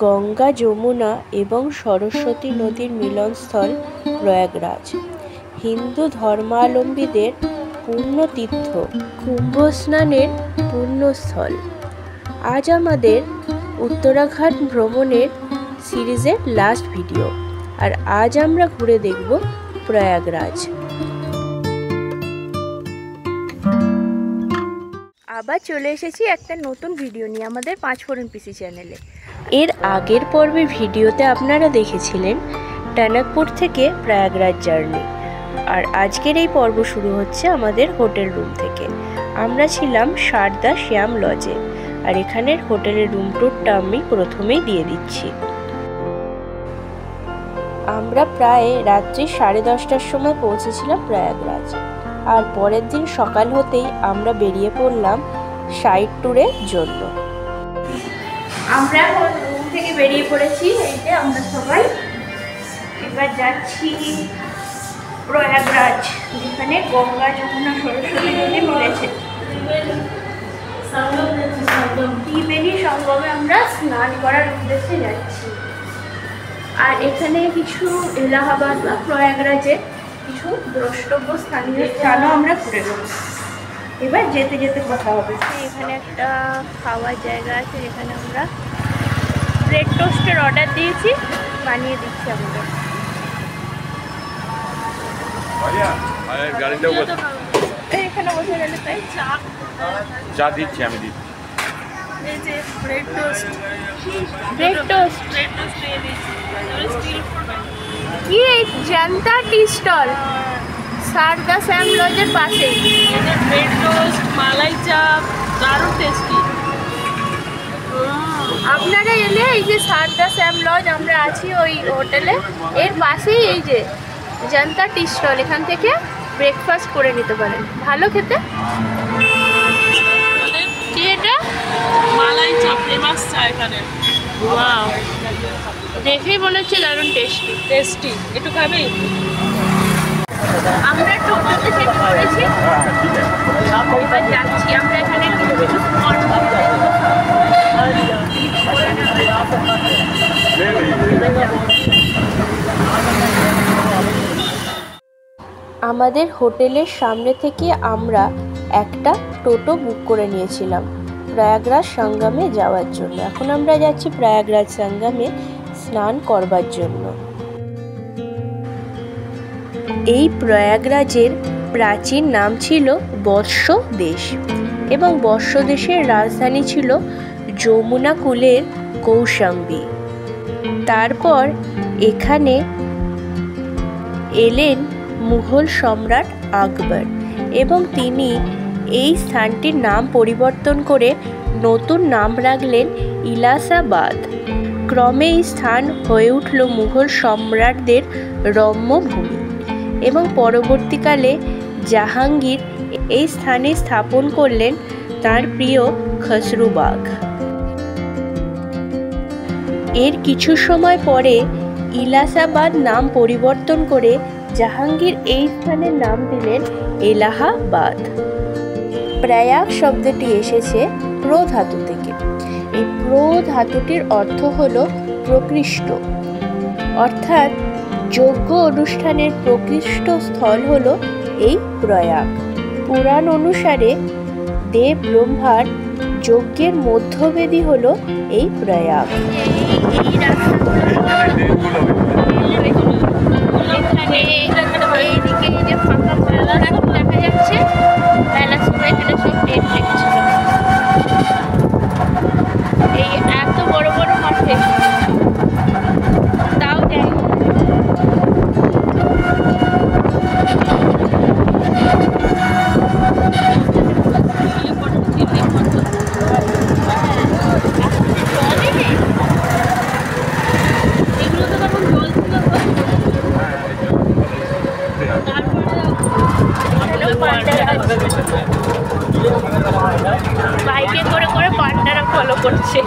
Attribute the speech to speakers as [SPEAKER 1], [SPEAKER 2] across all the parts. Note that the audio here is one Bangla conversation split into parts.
[SPEAKER 1] গঙ্গা, যমুনা এবং সরস্বতী নদীর মিলনস্থল প্রয়াগরাজ। হিন্দু ধর্মাবলম্বীদের পুণ্যতীর্থ, কুম্ভ স্নানের পুণ্যস্থল। আজ আমাদের উত্তরাখণ্ড ভ্রমণের সিরিজের লাস্ট ভিডিও, আর আজ আমরা ঘুরে দেখব প্রয়াগরাজ। আবার চলে এসেছি একটা নতুন ভিডিও নিয়ে আমাদের পাঁচফোড়ন পিসি চ্যানেলে। এর আগের পর্বের ভিডিওতে আপনারা দেখেছিলেন টনকপুর থেকে প্রয়াগরাজ জার্নি, আর আজকের এই পর্ব শুরু হচ্ছে আমাদের হোটেল রুম থেকে। আমরা ছিলাম সারদা শ্যাম লজে, আর এখানের হোটেলের রুম টুরটা আমি প্রথমেই দিয়ে দিচ্ছি। আমরা প্রায় রাত্রি 10:30টার সময় পৌঁছেছিলাম প্রয়াগরাজ, আর পরের দিন সকাল হতেই আমরা বেরিয়ে পড়লাম সাইট ট্যুরের জন্য। আমরা এখন রুম থেকে বেরিয়ে পড়েছি, এই যে আমরা সবাই এবার যাচ্ছি প্রয়াগরাজ, যেখানে গঙ্গা, যমুনা, সরস্বতী নদী মিলেছে। ত্রিবেণী সঙ্গমে আমরা স্নান করার উদ্দেশ্যে যাচ্ছি। আর এখানে কিছু এলাহাবাদ বা প্রয়াগরাজের কিছু দ্রষ্টব্য স্থানীয় স্থানও আমরা ঘুরে নেব। এবার যেতে যেতে কথা হবে। এখানে একটা খাওয়ার জায়গা আছে, যেখানে আমরা ব্রেড টোস্টের অর্ডার দিয়েছি, বানিয়ে দিচ্ছি আমাদের। এখানে বসে গেলে তাই
[SPEAKER 2] চা দিচ্ছি, আমি দিচ্ছি।
[SPEAKER 1] এই যে ব্রেড টোস্ট, ব্রেড টোস্ট কি জনতা টি স্টল, সারদা শ্যাম লজের পাশে।
[SPEAKER 3] ব্রেড টোস্ট, মালাই চাপ, দারুণ টেস্টি।
[SPEAKER 1] আপনারা এলে এই যে সারদা শ্যাম লজ, আমরা আছি ওই হোটেলে, এর পাশেই এই যে জনতা টি স্টল, এখান থেকে ব্রেকফাস্ট করে নিতে পারেন। ভালো খেতে। কি এটা?
[SPEAKER 3] মালাই চাপ ফেমাস চা এখানে।
[SPEAKER 1] ওয়াও, দেখেই মনে হচ্ছে দারুণ টেস্টি।
[SPEAKER 3] টেস্টি, একটু খাবি?
[SPEAKER 1] আমরা টোটোতে চেক করেছি, এবার যাচ্ছি। আমরা এখানে কিছু কিছু স্পট আমাদের হোটেলের সামনে থেকে আমরা একটা টোটো বুক করে নিয়েছিলাম প্রয়াগরাজ সঙ্গমে যাওয়ার জন্য। এখন আমরা যাচ্ছি প্রয়াগরাজ সঙ্গমে স্নান করবার জন্য। এই প্রয়াগরাজের প্রাচীন নাম ছিল বৎস দেশ, এবং বৎস দেশের রাজধানী ছিল যমুনা কুলের কৌশাম্বী। তারপর এখানে এলেন মুঘল সম্রাট আকবর, এবং তিনি এই স্থানটির নাম পরিবর্তন করে নতুন নাম রাখলেন ইলাহাবাদ। ক্রমে এই স্থান হয়ে উঠল মুঘল সম্রাটদের রম্যভূমি, এবং পরবর্তীকালে জাহাঙ্গীর এই স্থানে স্থাপন করলেন তার প্রিয় খসরুবাগ। এর কিছু সময় পরে ইলাহাবাদ নাম পরিবর্তন করে জাহাঙ্গীর এই স্থানের নাম দিলেন এলাহাবাদ। প্রয়াগ শব্দটি এসেছে প্র ধাতু থেকে। এই প্র ধাতুটির অর্থ হল প্রকৃষ্ট, অর্থাৎ যজ্ঞ অনুষ্ঠানের প্রকৃষ্ট স্থল হল এই প্রয়াগ। পুরাণ অনুসারে দেব ব্রহ্মার যজ্ঞের মধ্যবেদী হল এই প্রয়াগ। এইদিকে যে ফাঁকা মেলা দেখা যাচ্ছে, মেলার সময় এখানে সব টেন্ট লেগেছিল। এই এত বড় বড় মাঠে তাও যাই। বাইকে করে করে পান্ডারা ফলো করছে।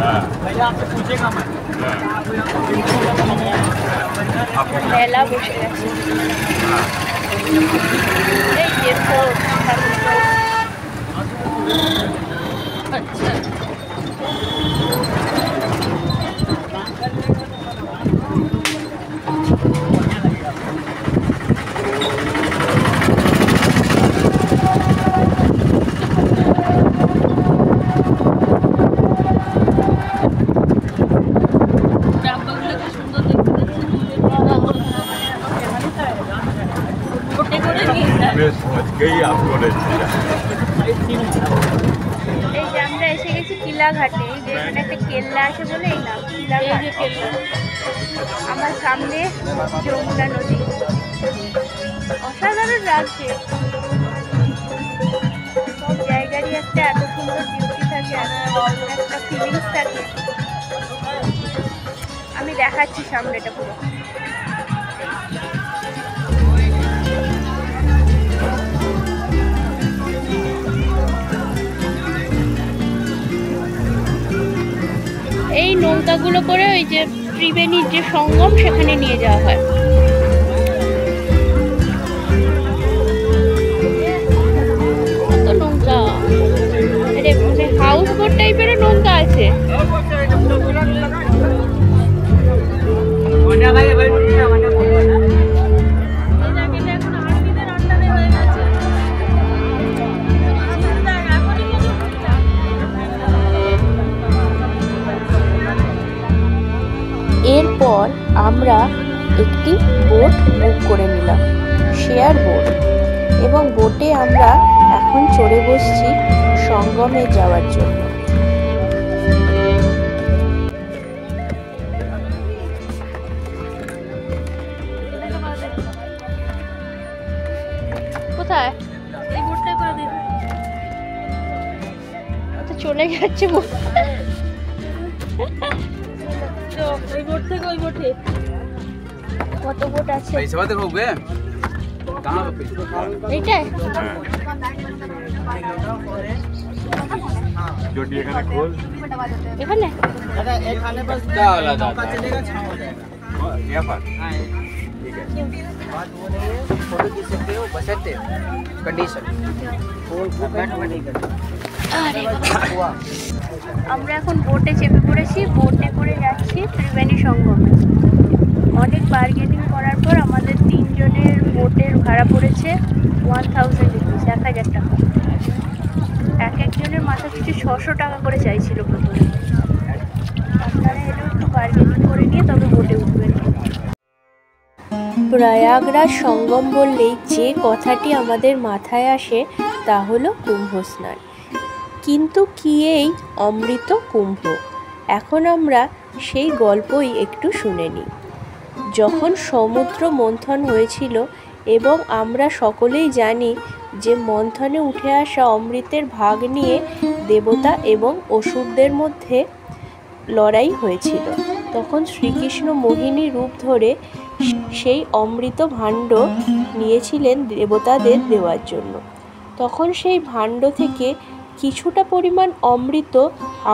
[SPEAKER 2] হ্যাঁ
[SPEAKER 1] মেলা বসে গেছে। এই যে ফোর্ট,
[SPEAKER 3] আচ্ছা ডাব্বাগুলো কি সুন্দর দেখতে
[SPEAKER 2] বেশ समझ गई आपको
[SPEAKER 1] এই যে আমরা এসে গেছি কিলাঘাটে। এই যে এখানে একটা কেল্লা আছে বলে এই নাম কিলাঘাট। আমার সামনে যমুনা নদী, অসাধারণ লাগছে। সব জায়গারই একটা এত সুন্দর বিউটি থাকে, একটা ফিলিংস থাকে। আমি দেখাচ্ছি সামনেটা পুরো। এই নৌকাগুলো করে ওই যে ত্রিবেণীর যে সঙ্গম সেখানে নিয়ে যাওয়া হয়। কত নৌকা, হাউস বোট টাইপেরও নৌকা আছে। এরপর আমরা একটি বোট বুক করে নিলাম, শেয়ার বোট, এবং বোটে আমরা এখন চড়ে বসছি সঙ্গমে যাওয়ার জন্য। কোথায় এই বোটটাই করে দিন। আচ্ছা চলে যাচ্ছে বোট।
[SPEAKER 3] ওই বোট থেকে ওই বোটে
[SPEAKER 1] কত বোট আছে এইটাই।
[SPEAKER 2] जोटी এখানে খোল
[SPEAKER 1] এখানে
[SPEAKER 4] दादा एक खाने पर क्या वाला दादा चलेगा छाव हो जाएगा
[SPEAKER 2] यहाँ पर
[SPEAKER 4] हाँ
[SPEAKER 2] ठीक है
[SPEAKER 4] बात वो नहीं है फोटो खींच सकते हो बशर्ते कंडीशन वो बैठ नहीं करते
[SPEAKER 1] আরে বাবা। আমরা এখন বোটে চেপে পড়েছি, বোটে করে যাচ্ছি ত্রিবেণী সঙ্গমে। অনেক বার্গেনিং করার পর আমাদের তিনজনের বোটের ভাড়া পড়েছে 1000 রুপিস, 1000 টাকা। এক একজনের মাথা পিছু 600 টাকা করে চাইছিল প্রথমে। আপনারা এলেও একটু বার্গেনিং করে নিয়ে তবে বোটে উঠবেন। প্রয়াগরাজ সঙ্গম বললেই যে কথাটি আমাদের মাথায় আসে তা হলো কুম্ভ স্নান। কিন্তু কি এই অমৃত কুম্ভ? এখন আমরা সেই গল্পই একটু শুনে নিই। যখন সমুদ্র মন্থন হয়েছিল এবং আমরা সকলেই জানি যে মন্থনে উঠে আসা অমৃতের ভাগ নিয়ে দেবতা এবং অসুরদের মধ্যে লড়াই হয়েছিল, তখন শ্রীকৃষ্ণ মোহিনী রূপ ধরে সেই অমৃত ভাণ্ড নিয়েছিলেন দেবতাদের দেওয়ার জন্য। তখন সেই ভাণ্ড থেকে কিছুটা পরিমাণ অমৃত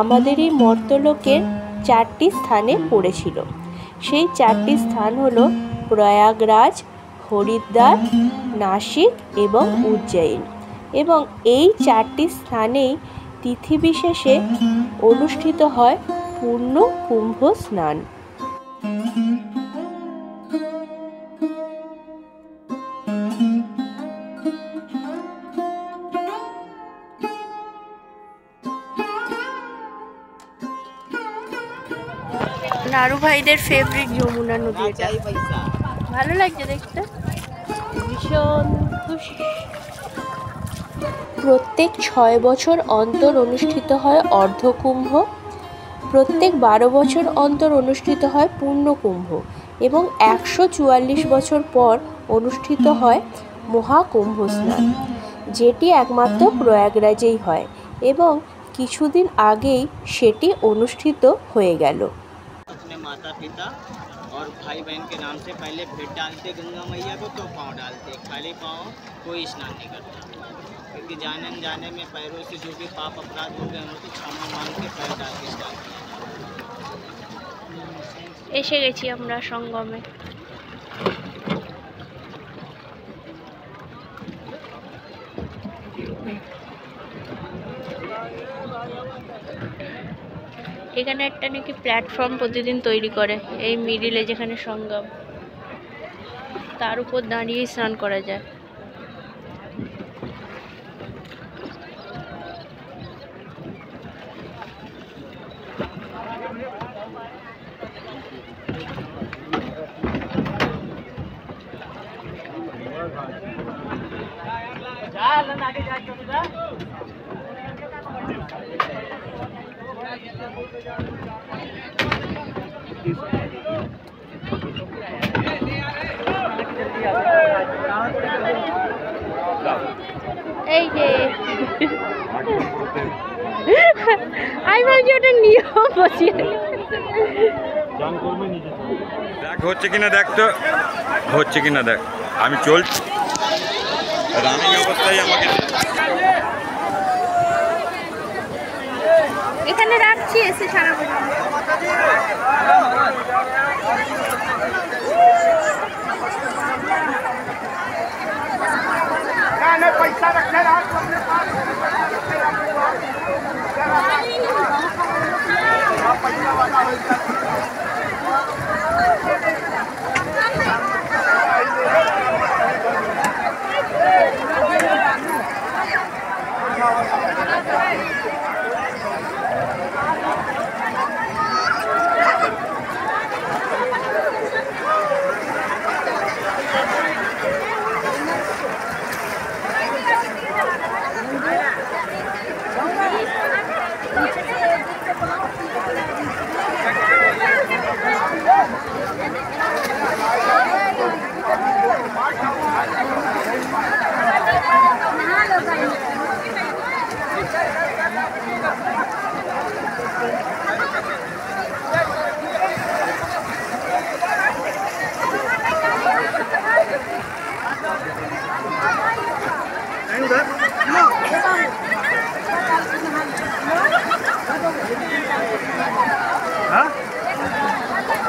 [SPEAKER 1] আমাদের এই মর্তলোকের 4টি স্থানে পড়েছিল। সেই 4টি স্থান হলো প্রয়াগরাজ, হরিদ্বার, নাসিক এবং উজ্জয়িন। এবং এই 4টি স্থানেই তিথি বিশেষে অনুষ্ঠিত হয় পূর্ণ কুম্ভ স্নান। নারু ভাইদের ফেভারিট যমুনা নদী এটা। ভালো লাগছে দেখতে, ভীষণ খুশি। প্রত্যেক 6 বছর অন্তর অনুষ্ঠিত হয় অর্ধকুম্ভ, প্রত্যেক 12 বছর অন্তর অনুষ্ঠিত হয় পূর্ণকুম্ভ এবং 144 বছর পর অনুষ্ঠিত হয় মহাকুম্ভ স্নান, যেটি একমাত্র প্রয়াগরাজেই হয় এবং কিছুদিন আগেই সেটি অনুষ্ঠিত হয়ে গেল।
[SPEAKER 4] अपने माता पिता और भाई बहन के नाम से पहले भेंट डालते गंगा मैया को, तो पाँव डालते, खाली पाँव कोई स्नान नहीं करता, क्योंकि जाने न जाने में पैरों से जो भी पाप अपराध हो गए उनको क्षमा मांग के पैर डाल के स्नान किया जाता है।
[SPEAKER 1] এসে গেছি আমরা সঙ্গমে। এখানে একটা নাকি প্ল্যাটফর্ম প্রতিদিন তৈরি করে এই মিডিলে যেখানে সঙ্গম, তার উপর দাঁড়িয়ে স্নান করা যায়। এই যে আমি ভাবছি ওটা নিয়ম বসিয়ে
[SPEAKER 2] দেখ হচ্ছে কিনা, দেখ তো হচ্ছে কিনা দেখ। আমি চলছি রানিং অবস্থায় আমাকে
[SPEAKER 1] এখানে রাখছি, এসে সারা
[SPEAKER 5] पैसा रखे रहा तो अपने पास पैसा वाला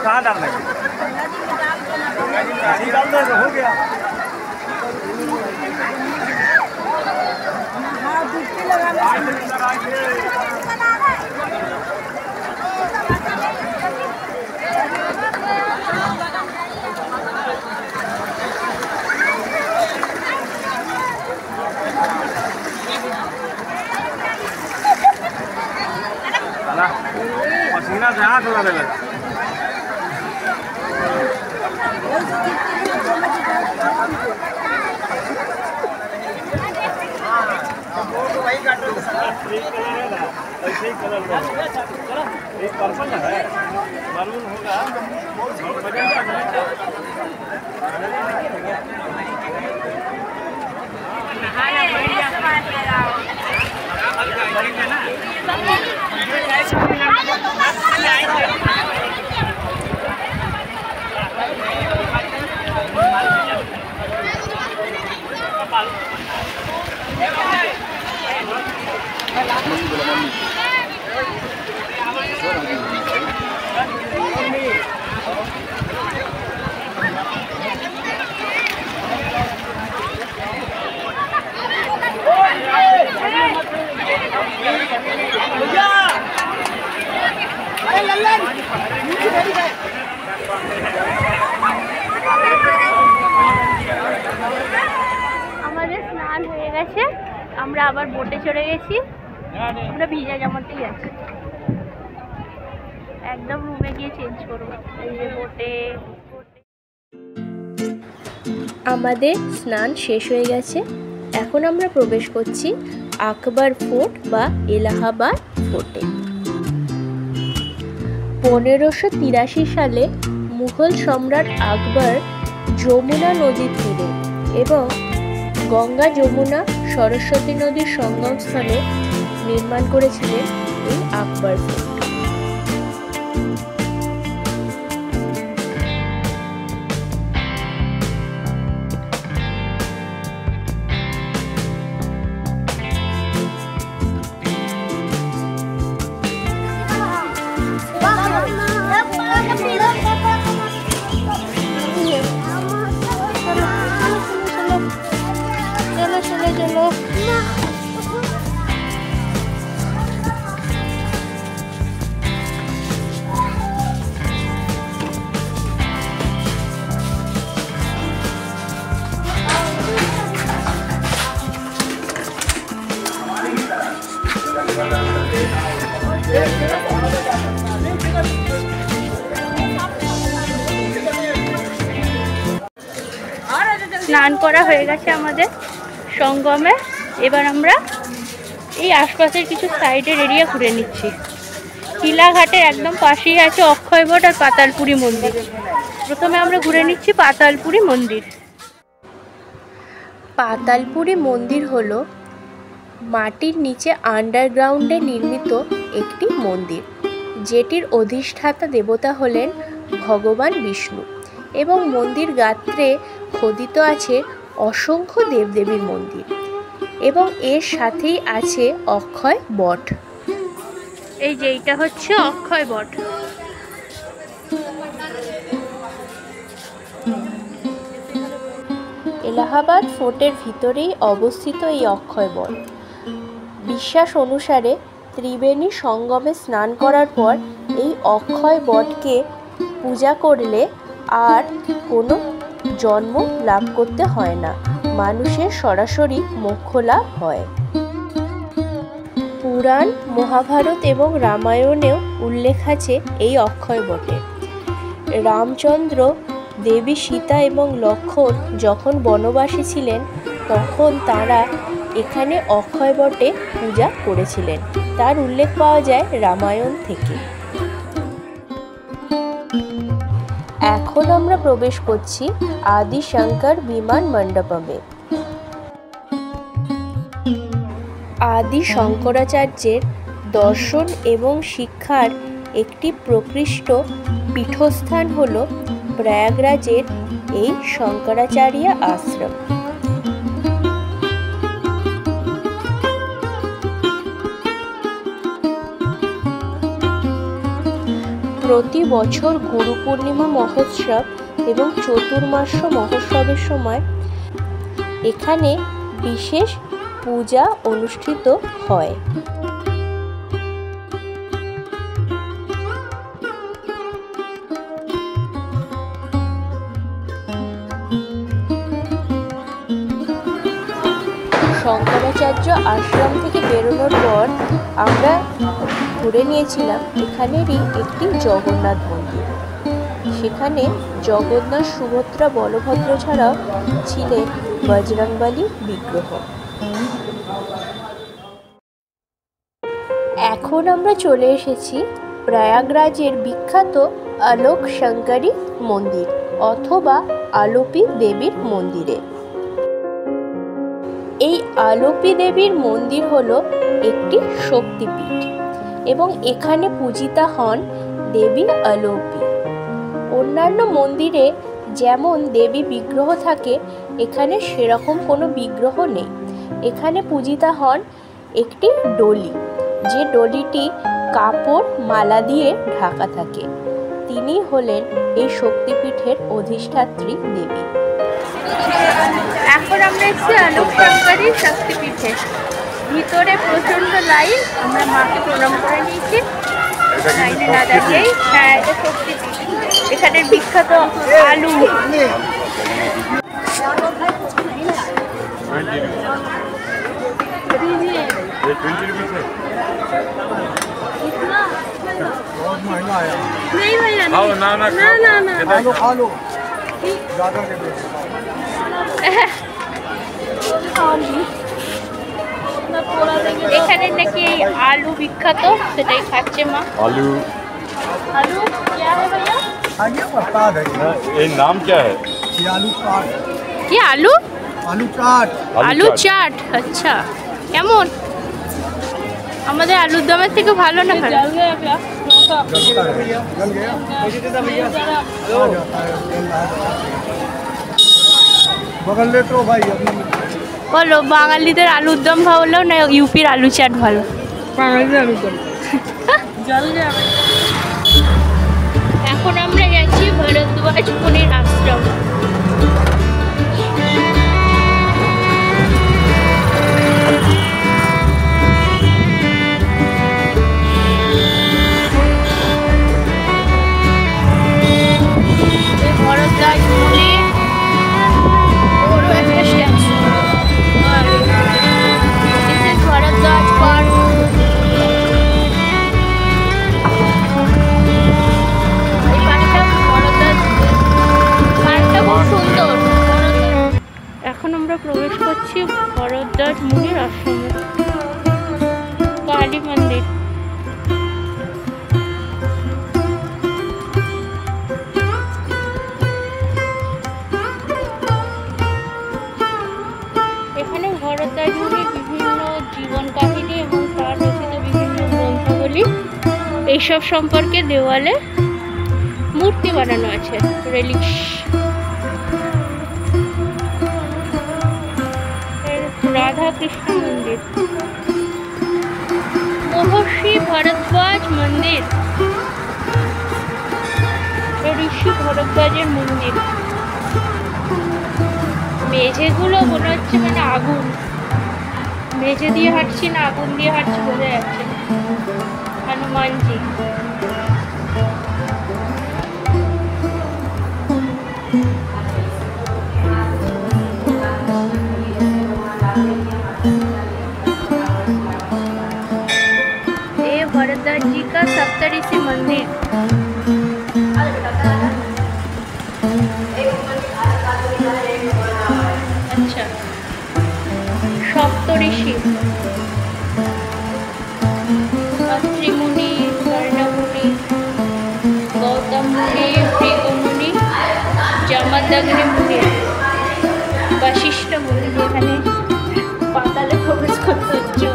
[SPEAKER 5] कहाँ डालना है? डाल दो हो गया। पसीना से हाथ लगाने लगा। ऐसे ही कलर में एक पर्पल है, मरून होगा
[SPEAKER 1] আমাদের স্নান হয়ে গেছে, আমরা আবার বোটে চড়ে গেছি। আমরা ভিজা জামাতেই আছি, একদম রুমে গিয়ে চেঞ্জ করবো। এই যে বোটে আমাদের স্নান শেষ হয়ে গেছে। এখন আমরা প্রবেশ করছি আকবর ফোর্ট বা এলাহাবাদ ফোর্টে। 1583 সালে মুঘল সম্রাট আকবর যমুনা নদীর তীরে এবং গঙ্গা যমুনা সরস্বতী নদীর সঙ্গমস্থলে নির্মাণ করেছিলেন এই আকবর ফোর্ট। স্নান করা হয়ে গেছে আমাদের সঙ্গমে। এবার আমরা এই আশপাশের কিছু সাইডের এরিয়া ঘুরে নিচ্ছি। কিলাঘাটের একদম পাশেই আছে অক্ষয়বট আর পাতালপুরি মন্দির। প্রথমে আমরা ঘুরে নিচ্ছি পাতালপুরি মন্দির। পাতালপুরি মন্দির হলো মাটির নিচে আন্ডারগ্রাউন্ডে নির্মিত একটি মন্দির, যেটির অধিষ্ঠাতা দেবতা হলেন ভগবান বিষ্ণু এবং মন্দির গাত্রে খোদিত আছে অসংখ্য দেবদেবীর মন্দির এবং এর সাথেই আছে অক্ষয় বট। এই যে এইটা হচ্ছে অক্ষয় বট। এলাহাবাদ ফোর্টের ভিতরেই অবস্থিত এই অক্ষয় বট। বিশ্বাস অনুসারে ত্রিবেণী সঙ্গমে স্নান করার পর এই অক্ষয় বটকে পূজা করলে আর কোনো জন্ম লাভ করতে হয় না, মানুষের সরাসরি মোক্ষ লাভ হয়। পুরাণ, মহাভারত এবং রামায়ণেও উল্লেখ আছে এই অক্ষয় বটে। রামচন্দ্র, দেবী সীতা এবং লক্ষ্মণ যখন বনবাসে ছিলেন তখন তারা এখানে অক্ষয় বটে পূজা করেছিলেন, তার উল্লেখ পাওয়া যায় রামায়ণ থেকে। এখন আমরা প্রবেশ করছি আদি শঙ্কর বিমান মণ্ডপমে। আদি শঙ্করাচার্যের দর্শন এবং শিক্ষার একটি প্রকৃষ্ট পীঠস্থান হল প্রয়াগরাজের এই শঙ্করাচার্য আশ্রম। প্রতি বছর গুরু পূর্ণিমা মহোৎসব এবং চতুর্মাস্য মহোৎসবের সময় এখানে বিশেষ পূজা অনুষ্ঠিত হয়। শঙ্করাচার্য আশ্রম থেকে বেরোনোর পর আমরা ঘুরে নিয়েছিলাম এখানেরই একটি জগন্নাথ মন্দির। সেখানে জগন্নাথ, সুভদ্রা, বলভদ্র ছাড়াও ছিলেন বজরংবলী বিগ্রহ। এখন আমরা চলে এসেছি প্রয়াগরাজের বিখ্যাত আলোক শঙ্করী মন্দির অথবা আলোপী দেবীর মন্দিরে। এই আলোপী দেবীর মন্দির হলো একটি শক্তিপীঠ এবং এখানে পূজিতা হন দেবী আলোপী। অন্যান্য মন্দিরে যেমন দেবী বিগ্রহ থাকে, এখানে সেরকম কোনো বিগ্রহ নেই। এখানে পূজিতা হন একটি ডলি, যে ডলিটি কাপড় মালা দিয়ে ঢাকা থাকে। তিনি হলেন এই শক্তিপীঠের অধিষ্ঠাত্রী দেবী। এখন আমরা এসেছি আলোক শঙ্করী শক্তিপীঠে। ভিতরে প্রচন্ড লাইন, আমরা মাকে প্রণাম করে নিয়েছি লাইনে না দাঁড়িয়েই। হ্যাঁ, এটা শক্তিপীঠ। এখানের বিখ্যাত আলু। এখানে নাকি আলু বিখ্যাত, সেটাই খাচ্ছে মা।
[SPEAKER 2] आलू
[SPEAKER 1] आलू क्या है भैया?
[SPEAKER 2] ये नाम क्या है?
[SPEAKER 5] आलू चाट।
[SPEAKER 1] ये आलू
[SPEAKER 5] आलू चाट।
[SPEAKER 1] আলু চাট। আচ্ছা, কেমন? আমাদের আলুর দমের থেকে ভালো না খারাপ?
[SPEAKER 5] जल गया बगल ले तो भाई अपने
[SPEAKER 1] বলো, বাঙালিদের আলুর দম ভালো না ইউপির আলু চাট ভালো?
[SPEAKER 3] বাঙালিদের আলুর দম। জল যাবে।
[SPEAKER 1] এখন আমরা যাচ্ছি ভরদ্বাজ মুনির আশ্রম। ভরদ্বাজ মুনির বড় একটা statue. This is Bharadwaj park. এই পার্কটা ভরদ্বাজ পার্কটা এসব সম্পর্কে দেওয়ালে মূর্তি বানানো আছে, রেলিক্স। রাধা কৃষ্ণ মন্দির, মহর্ষি ভরদ্বাজ মন্দির, ঋষি ভরদ্বাজের মন্দির। মেঝেগুলো মনে হচ্ছে মানে আগুন, মেঝে দিয়ে হাঁটছি না আগুন দিয়ে হাঁটছি বোঝা যাচ্ছে না। হনুমানজি, ये भरद्वाज जी का सप्तऋषि मंदिर। अच्छा, सप्तऋषि अत्रि मुनि, कर्ण मुनि, गौतम मुनि, भृगु मुनि, जमदग्नि मुनि, वशिष्ठ मुनि। এখানে পাতালে প্রবেশ করতে হচ্ছে।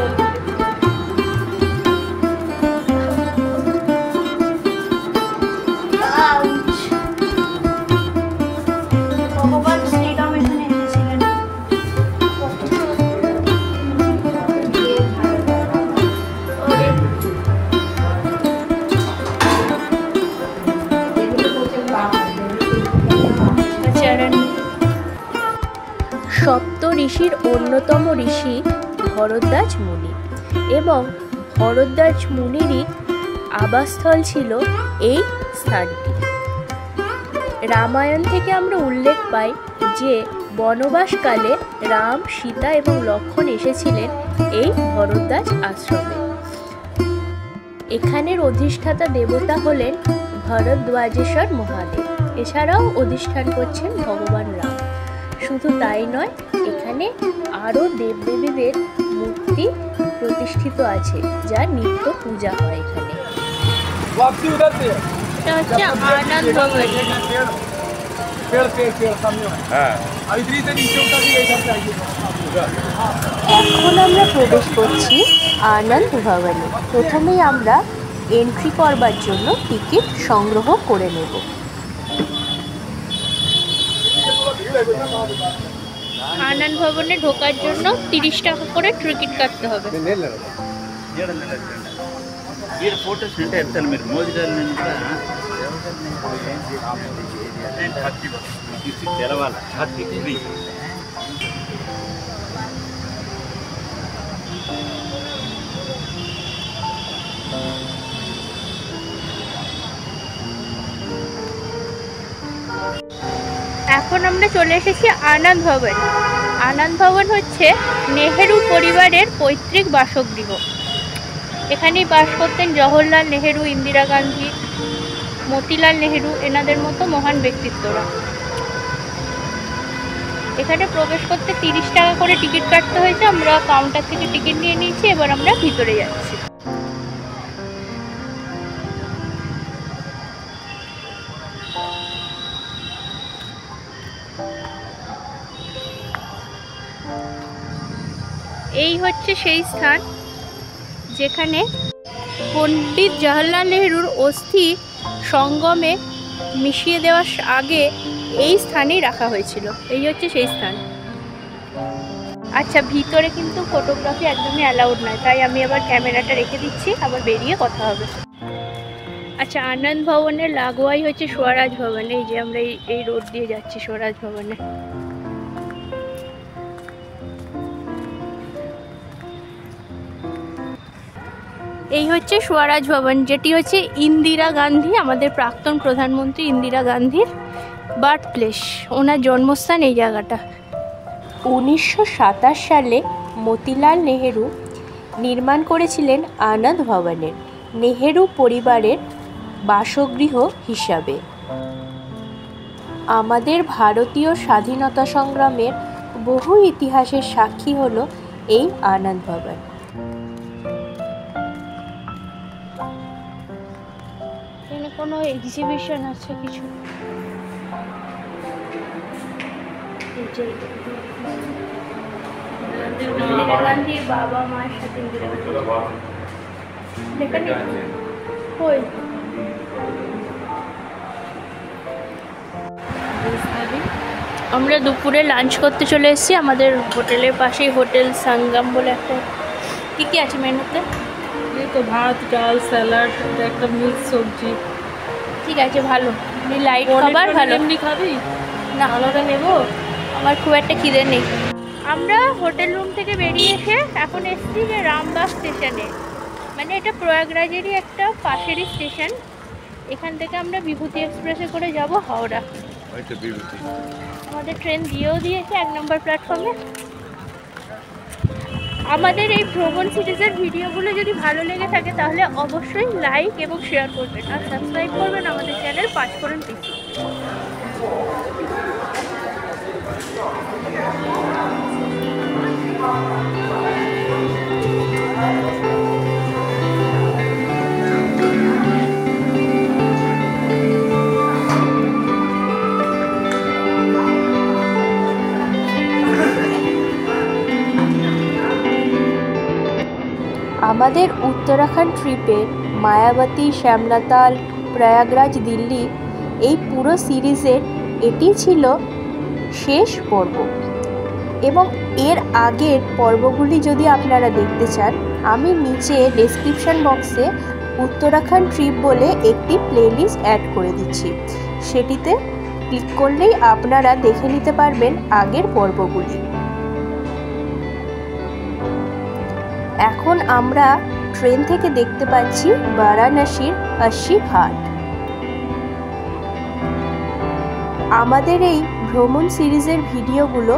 [SPEAKER 1] ভগবান শ্রীরাম এখানে এসেছিলেন। সপ্ত ঋষির অন্যতম ঋষি ভরদ্বাজ মুনি এবং ভরদ্বাজ মুনিরই আবাসস্থল ছিল এই স্থানটি। রামায়ণ থেকে আমরা উল্লেখ পাই যে বনবাসকালে রাম, সীতা এবং লক্ষ্মণ এসেছিলেন এই ভরদ্বাজ আশ্রমে। এখানের অধিষ্ঠাতা দেবতা হলেন ভরদ্বাজেশ্বর মহাদেব। এছাড়াও অধিষ্ঠান করছেন ভগবান রাম। শুধু তাই নয়, এখানে আরও দেবদেবীদের মূর্তি প্রতিষ্ঠিত আছে, যার নিত্য পূজা হয় এখানে। এটা হচ্ছে আনন্দ ভবন। এখন আমরা প্রবেশ করছি আনন্দ ভবনে। প্রথমেই আমরা এন্ট্রি করবার জন্য টিকিট সংগ্রহ করে নেব। আনন্দ ভবনে ঢোকার জন্য 30 টাকা করে টিকিট কাটতে হবে। এখন আমরা চলে এসেছি আনন্দ ভবন। আনন্দ ভবন হচ্ছে নেহেরু পরিবারের পৈতৃক বাসগৃহ। এখানেই বাস করতেন জওহরলাল নেহেরু, ইন্দিরা গান্ধী, মতিলাল নেহেরু, এনাদের মতো মহান ব্যক্তিত্বরা। এখানে প্রবেশ করতে 30 টাকা করে টিকিট কাটতে হয়েছে। আমরা কাউন্টার থেকে টিকিট নিয়ে নিয়েছি, এবার আমরা ভিতরে যাচ্ছি। এই হচ্ছে সেই স্থান যেখানে পণ্ডিত জওহরলাল নেহেরুর অস্থি সঙ্গমে মিশিয়ে দেওয়ার আগে এই স্থানেই রাখা হয়েছিল। এই হচ্ছে সেই স্থান। আচ্ছা, ভিতরে কিন্তু ফটোগ্রাফি একদমই অ্যালাউড নয়, তাই আমি আবার ক্যামেরাটা রেখে দিচ্ছি, আবার বেরিয়ে কথা হবে। আচ্ছা, আনন্দ ভবনের লাগোয়াই হচ্ছে স্বরাজ ভবন। এই যে আমরা এই রোড দিয়ে যাচ্ছি স্বরাজ ভবনে। এই হচ্ছে স্বরাজ ভবন, যেটি হচ্ছে ইন্দিরা গান্ধী, আমাদের প্রাক্তন প্রধানমন্ত্রী ইন্দিরা গান্ধীর বার্থ প্লেস। ওনার জন্মস্থান এই জায়গাটা। 1927 সালে মতিলাল নেহেরু নির্মাণ করেছিলেন আনন্দ ভবনের নেহেরু পরিবারের বাসগৃহ হিসাবে। আমাদের ভারতীয় স্বাধীনতা সংগ্রামের বহু ইতিহাসের সাক্ষী হলো এই আনন্দ ভবন। এখানে কোনো এক্সিবিশন আছে কিছু? ইন্দিরা গান্ধীর বাবা মায়ের সাথে কই আমরা দুপুরে লাঞ্চ করতে চলে এসেছি আমাদের হোটেলের পাশেই হোটেল সঙ্গম বলে একটা। কী কী আছে মেনুতে?
[SPEAKER 3] এই তো ভাত ডাল স্যালাড, একটা মিক্স সবজি।
[SPEAKER 1] ঠিক আছে, ভালো। লাইট খাবার ভালো।
[SPEAKER 3] এমনি খাবি
[SPEAKER 1] না, আলাদা নেব, আমার খুব একটা খিদে নেই। আমরা হোটেল রুম থেকে বেরিয়ে এসে এখন এসেছি যে রামবাগ স্টেশনে, মানে এটা প্রয়াগরাজেরই একটা পাশেরই স্টেশন। এখান থেকে আমরা বিভূতি এক্সপ্রেসে করে যাব হাওড়া। আমাদের ট্রেন দিয়েও দিয়েছে 1 নম্বর প্ল্যাটফর্মে। আমাদের এই ভ্রমণ সিরিজের ভিডিওগুলো যদি ভালো লেগে থাকে তাহলে অবশ্যই লাইক এবং শেয়ার করবেন আর সাবস্ক্রাইব করবেন আমাদের চ্যানেল পাঁচফোড়ন পিসি।
[SPEAKER 6] আমাদের উত্তরাখণ্ড ট্রিপের মায়াবতী, শ্যামলাতাল, প্রয়াগরাজ, দিল্লি এই পুরো সিরিজের এটি ছিল শেষ পর্ব। এবং এর আগের পর্বগুলি যদি আপনারা দেখতে চান, আমি নিচে ডেসক্রিপশন বক্সে উত্তরাখণ্ড ট্রিপ বলে একটি প্লেলিস্ট অ্যাড করে দিচ্ছি। সেটিতে ক্লিক করলেই আপনারা দেখে নিতে পারবেন আগের পর্বগুলি। এখন আমরা ট্রেন থেকে দেখতে পাচ্ছি বারাণসীর অশ্বী ঘাট। আমাদের এই ভ্রমণ সিরিজের ভিডিওগুলো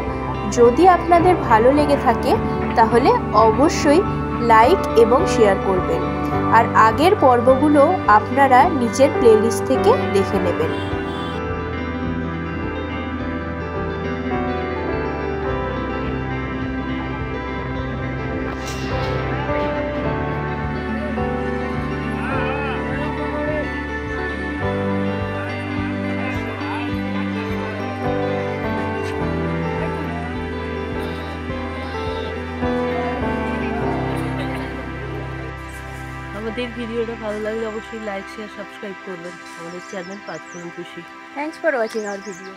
[SPEAKER 6] যদি আপনাদের ভালো লেগে থাকে তাহলে অবশ্যই লাইক এবং শেয়ার করবেন, আর আগের পর্বগুলো আপনারা নিচের প্লেলিস্ট থেকে দেখে নেবেন।
[SPEAKER 3] আমাদের ভিডিওটা ভালো লাগলে অবশ্যই লাইক শেয়ার সাবস্ক্রাইব করবেন আমাদের channel panch phoron PC.
[SPEAKER 1] Thanks for watching hour video.